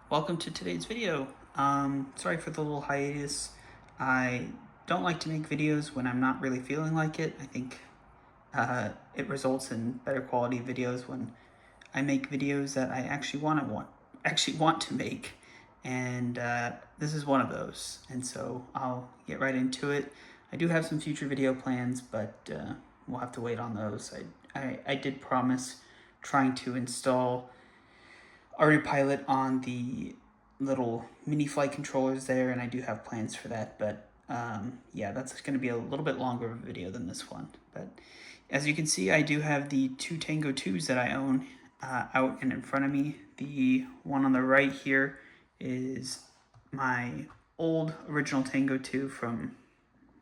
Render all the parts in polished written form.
Welcome to today's video. Sorry for the little hiatus. I don't like to make videos when I'm not really feeling like it. I think it results in better quality videos when I make videos that I actually want to make, and this is one of those. And so I'll get right into it. I do have some future video plans, but we'll have to wait on those. I did promise trying to install Autopilot on the little mini flight controllers there, and I do have plans for that, but yeah, that's going to be a little bit longer of a video than this one. But as you can see, I do have the two Tango 2s that I own out and in front of me. The one on the right here is my old original Tango 2 from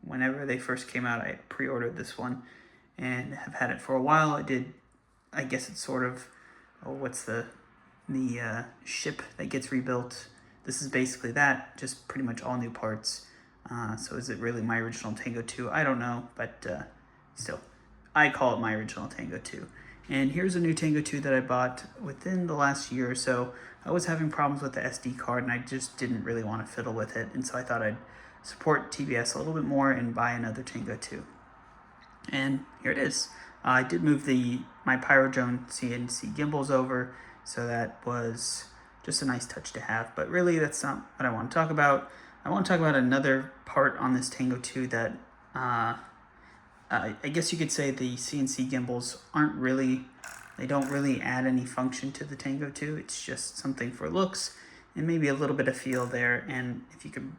whenever they first came out. I pre-ordered this one and have had it for a while. I guess it's sort of, what's the ship that gets rebuilt. This is basically that, just pretty much all new parts. So is it really my original Tango 2? I don't know, but still, I call it my original Tango 2. And here's a new Tango 2 that I bought within the last year or so. I was having problems with the SD card, and I just didn't really want to fiddle with it, and so I thought I'd support TBS a little bit more and buy another Tango 2. And here it is. I did move my Pyrojone CNC gimbals over, so that was just a nice touch to have. But really, that's not what I want to talk about. I want to talk about another part on this Tango 2 that I guess you could say the CNC gimbals they don't really add any function to the Tango 2. It's just something for looks and maybe a little bit of feel there. And if you could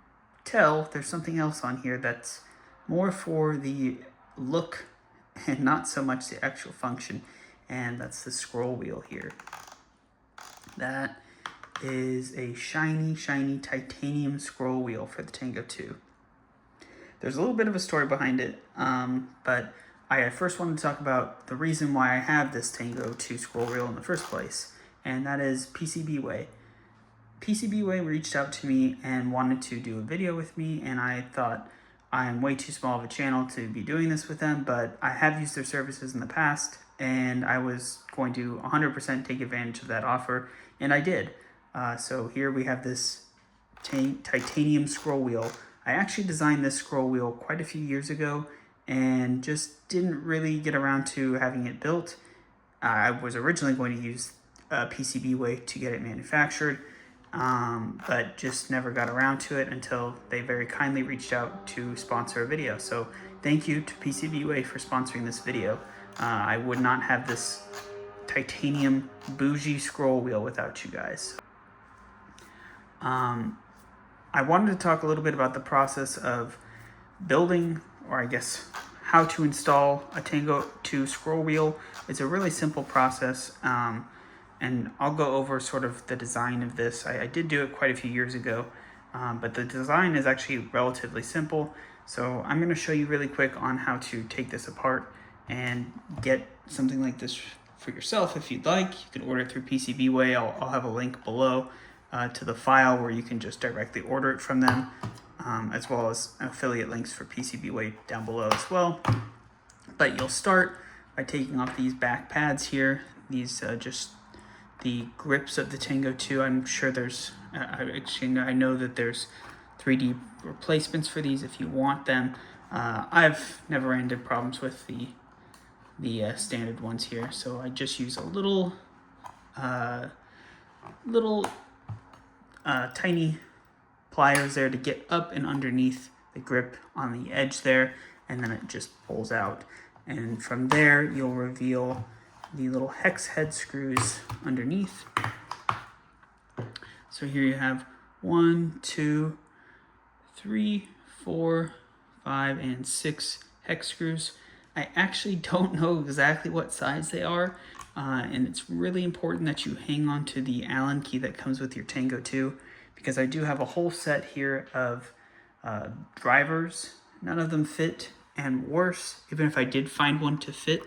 tell, there's something else on here that's more for the look and not so much the actual function, and that's the scroll wheel here. That is a shiny titanium scroll wheel for the Tango 2. There's a little bit of a story behind it, but I first wanted to talk about the reason why I have this Tango 2 scroll wheel in the first place, and that is PCBWay. PCBWay reached out to me and wanted to do a video with me, and I thought, I'm way too small of a channel to be doing this with them, but I have used their services in the past, and I was going to 100% take advantage of that offer, and I did. So here we have this titanium scroll wheel. I actually designed this scroll wheel quite a few years ago and just didn't really get around to having it built. I was originally going to use PCBWay to get it manufactured, but just never got around to it until they very kindly reached out to sponsor a video. So thank you to PCBWay for sponsoring this video. I would not have this titanium bougie scroll wheel without you guys. I wanted to talk a little bit about the process of building, or I guess how to install a Tango 2 scroll wheel. It's a really simple process, and I'll go over sort of the design of this. I did do it quite a few years ago, but the design is actually relatively simple. So I'm going to show you really quick on how to take this apart and get something like this for yourself if you'd like. You can order it through PCBWay. I'll have a link below to the file where you can just directly order it from them, as well as affiliate links for PCBWay down below as well. But you'll start by taking off these back pads here. These just the grips of the Tango 2. I'm sure there's, I know that there's 3D replacements for these if you want them. I've never ran into problems with the standard ones here, so I just use a little tiny pliers there to get up and underneath the grip on the edge there, and then it just pulls out. And from there, you'll reveal the little hex head screws underneath. So here you have 1, 2, 3, 4, 5, and 6 hex screws. I actually don't know exactly what size they are, and it's really important that you hang on to the Allen key that comes with your Tango 2, because I do have a whole set here of drivers. None of them fit, and worse, even if I did find one to fit,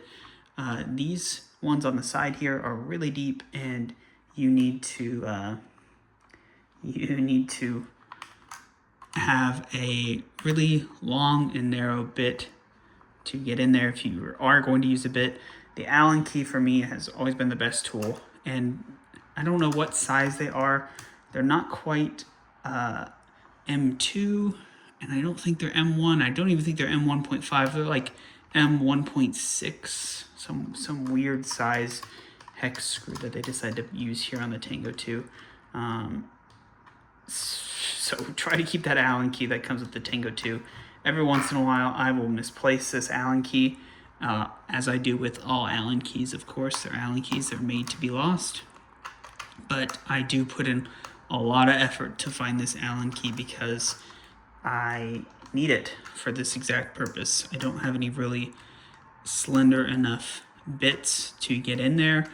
these ones on the side here are really deep, and you need to have a really long and narrow bit to get in there if you are going to use a bit. The Allen key for me has always been the best tool, and I don't know what size they are. They're not quite M2, and I don't think they're M1. I don't even think they're M1.5. They're like M1.6, some weird size hex screw that they decided to use here on the Tango 2. So try to keep that Allen key that comes with the Tango 2. Every once in a while, I will misplace this Allen key, as I do with all Allen keys, of course. They're Allen keys, they're made to be lost. But I do put in a lot of effort to find this Allen key because I need it for this exact purpose. I don't have any really slender enough bits to get in there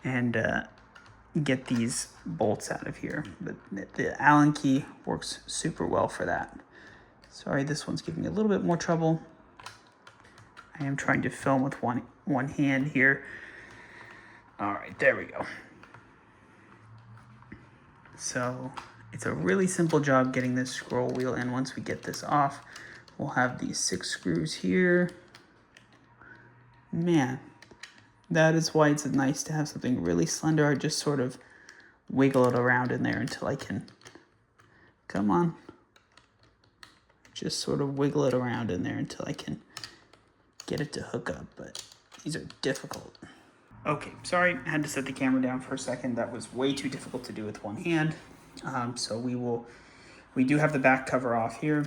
and get these bolts out of here. But the Allen key works super well for that. Sorry, this one's giving me a little bit more trouble. I am trying to film with one hand here. All right, there we go. So it's a really simple job getting this scroll wheel in. Once we get this off, we'll have these 6 screws here. Man, that is why it's nice to have something really slender. I just sort of wiggle it around in there until I can, come on. Just sort of wiggle it around in there until I can get it to hook up, but these are difficult. Okay, sorry, I had to set the camera down for a second. That was way too difficult to do with one hand. So we do have the back cover off here.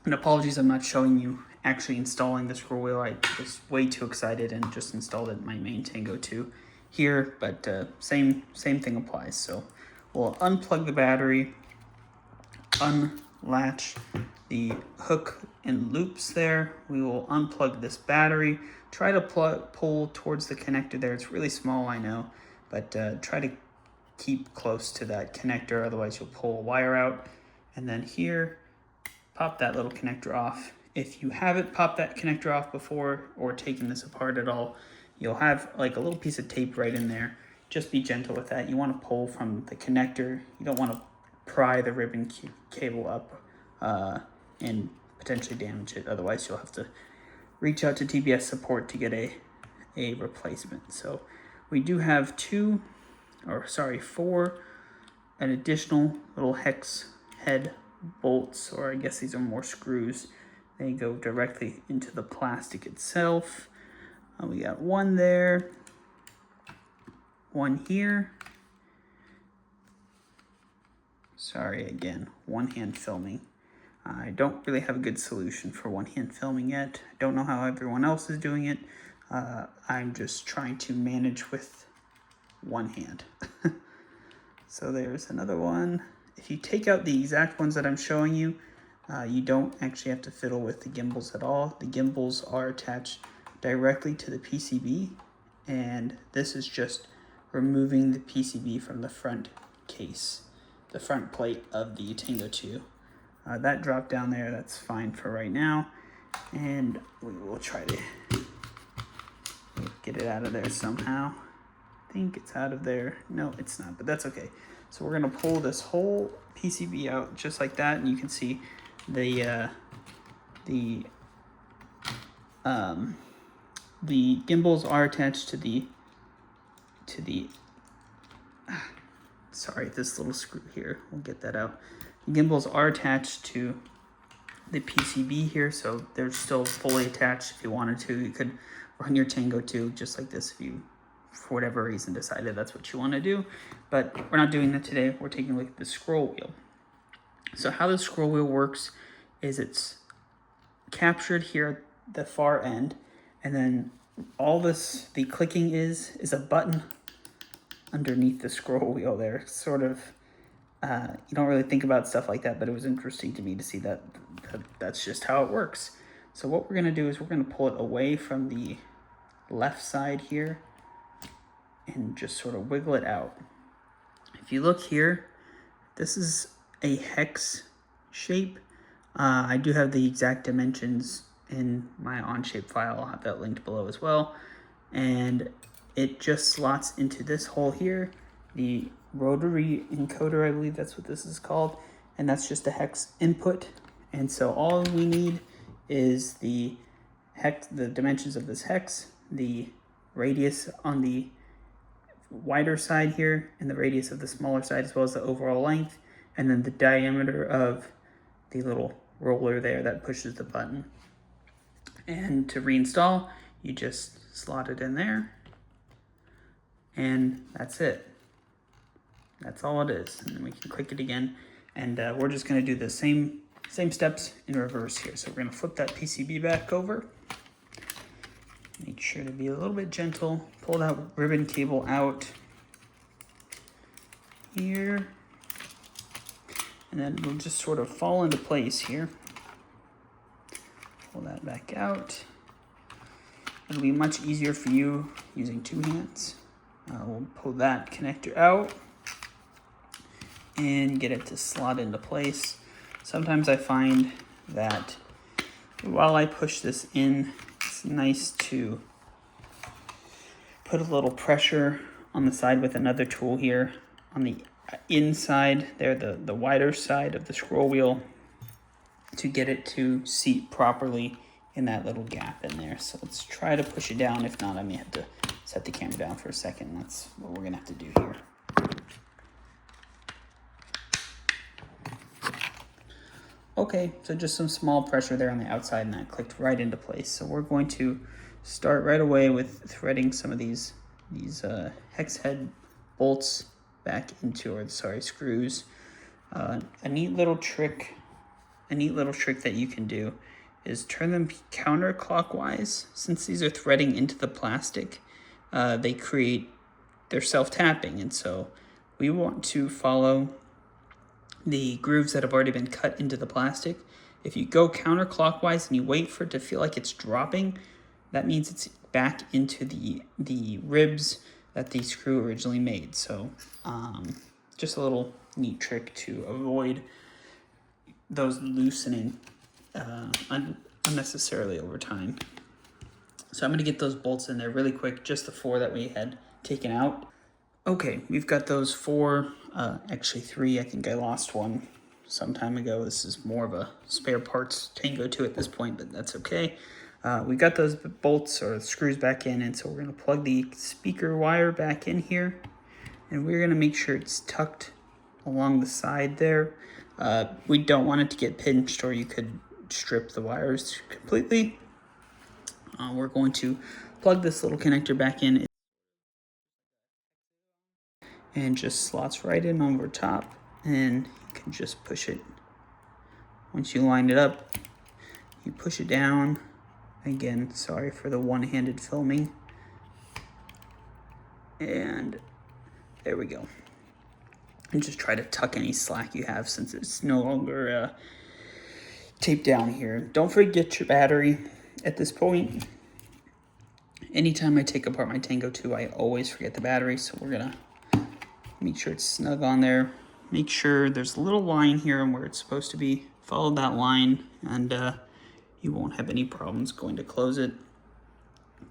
And apologies, I'm not showing you actually installing the scroll wheel. I was way too excited and just installed it in my main Tango 2 here, but same thing applies. So we'll unplug the battery, unlatch the hook and loops there. We will unplug this battery. Try to pull towards the connector there. It's really small, I know, but try to keep close to that connector, otherwise you'll pull a wire out. And then here, pop that little connector off. If you haven't popped that connector off before or taken this apart at all, you'll have like a little piece of tape right in there. Just be gentle with that. You want to pull from the connector. You don't want to pry the ribbon cable up and potentially damage it. Otherwise, you'll have to reach out to TBS support to get a replacement. So we do have 4 an additional little hex head bolts, or I guess these are more screws. They go directly into the plastic itself. We got one there, one here. Sorry again, one hand filming. I don't really have a good solution for one hand filming yet. I don't know how everyone else is doing it. I'm just trying to manage with one hand. So there's another one. If you take out the exact ones that I'm showing you, you don't actually have to fiddle with the gimbals at all. The gimbals are attached directly to the PCB, and this is just removing the PCB from the front case, the front plate of the Tango 2. That dropped down there, that's fine for right now. And we will try to get it out of there somehow. I think it's out of there. No, it's not, but that's okay. So we're gonna pull this whole PCB out just like that, and you can see the gimbals are attached to the sorry, this little screw here. We'll get that out. The gimbals are attached to the PCB here, so they're still fully attached. If you wanted to, you could run your Tango 2 just like this if you, for whatever reason, decided that's what you want to do. But we're not doing that today. We're taking a look at the scroll wheel. So how the scroll wheel works is it's captured here at the far end, and then all this, the clicking is a button underneath the scroll wheel there. Sort of, you don't really think about stuff like that, but it was interesting to me to see that that's just how it works. So what we're gonna do is we're gonna pull it away from the left side here and just sort of wiggle it out. If you look here, this is a hex shape. I do have the exact dimensions in my Onshape file. I'll have that linked below as well. And it just slots into this hole here, the rotary encoder, I believe that's what this is called, and that's just a hex input. And so all we need is the dimensions of this hex, the radius on the wider side here and the radius of the smaller side, as well as the overall length, and then the diameter of the little roller there that pushes the button. And to reinstall, you just slot it in there, and that's it. That's all it is. And then we can click it again, and we're just gonna do the same steps in reverse here. So we're gonna flip that PCB back over. Make sure to be a little bit gentle. Pull that ribbon cable out here. And then we'll just sort of fall into place here. Pull that back out. It'll be much easier for you using two hands. We'll pull that connector out and get it to slot into place. Sometimes I find that while I push this in, it's nice to put a little pressure on the side with another tool here on the inside there, the wider side of the scroll wheel, to get it to seat properly in that little gap in there. So let's try to push it down. If not, I may have to set the camera down for a second. That's what we're gonna have to do here. Okay, so just some small pressure there on the outside, and that clicked right into place. So we're going to start right away with threading some of these hex head bolts back into, or sorry, screws. A neat little trick that you can do is turn them counterclockwise. Since these are threading into the plastic, they're self-tapping, and so we want to follow the grooves that have already been cut into the plastic. If you go counterclockwise and you wait for it to feel like it's dropping, that means it's back into the ribs that the screw originally made. So just a little neat trick to avoid those loosening unnecessarily over time. So I'm gonna get those bolts in there really quick, just the 4 that we had taken out. Okay, we've got those 4, actually 3, I think I lost one some time ago. This is more of a spare parts Tango 2 at this point, but that's okay. We got those bolts or screws back in, and so we're gonna plug the speaker wire back in here, and we're gonna make sure it's tucked along the side there. We don't want it to get pinched, or you could strip the wires completely. We're going to plug this little connector back in, and just slots right in over top, and you can just push it. Once you line it up, you push it down. Again, sorry for the one-handed filming. And there we go. And just try to tuck any slack you have, since it's no longer taped down here. Don't forget your battery at this point. Anytime I take apart my Tango 2, I always forget the battery, so we're gonna make sure it's snug on there. Make sure there's a little line here and where it's supposed to be. Follow that line, and you won't have any problems going to close it.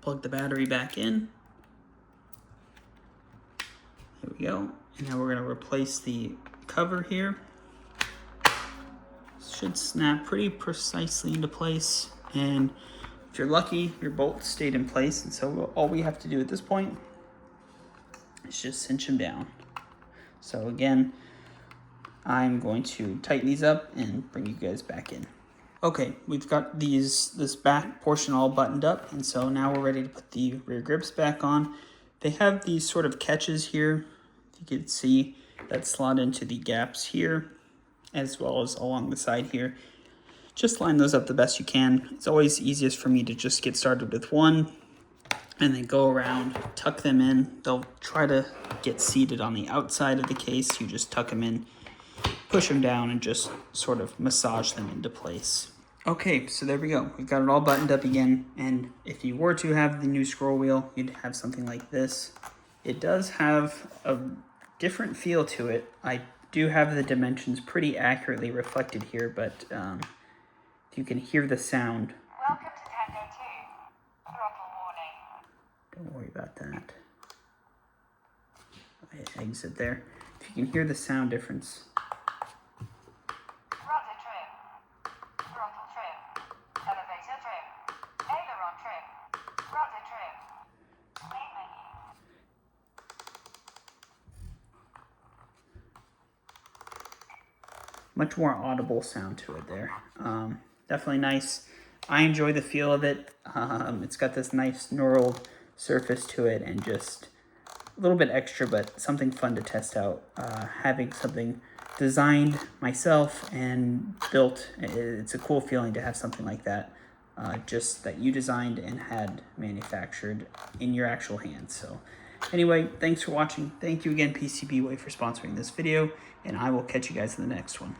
Plug the battery back in. There we go. And now we're gonna replace the cover here. Should snap pretty precisely into place, and if you're lucky, your bolts stayed in place, and so all we have to do at this point is just cinch them down. So again, I'm going to tighten these up and bring you guys back in. Okay, we've got this back portion all buttoned up, and so now we're ready to put the rear grips back on. They have these sort of catches here, if you can see, that slot into the gaps here, as well as along the side here. Just line those up the best you can. It's always easiest for me to just get started with one, and then go around, tuck them in. They'll try to get seated on the outside of the case. You just tuck them in, push them down, and just sort of massage them into place. Okay, so there we go. We've got it all buttoned up again, and if you were to have the new scroll wheel, you'd have something like this. It does have a different feel to it. I do have the dimensions pretty accurately reflected here, but you can hear the sound. Welcome to Tango 2. Throttle warning. Don't worry about that. I exit there. If you can hear the sound difference. Rudder trim. Throttle trim. Elevator trim. Aileron trim. Rudder trim. Main menu. much more audible sound to it there. Definitely nice. I enjoy the feel of it. It's got this nice knurled surface to it and just a little bit extra, but something fun to test out. Having something designed myself and built, it's a cool feeling to have something like that. Just that you designed and had manufactured in your actual hands. So anyway, thanks for watching. Thank you again, PCBWay, for sponsoring this video, and I will catch you guys in the next one.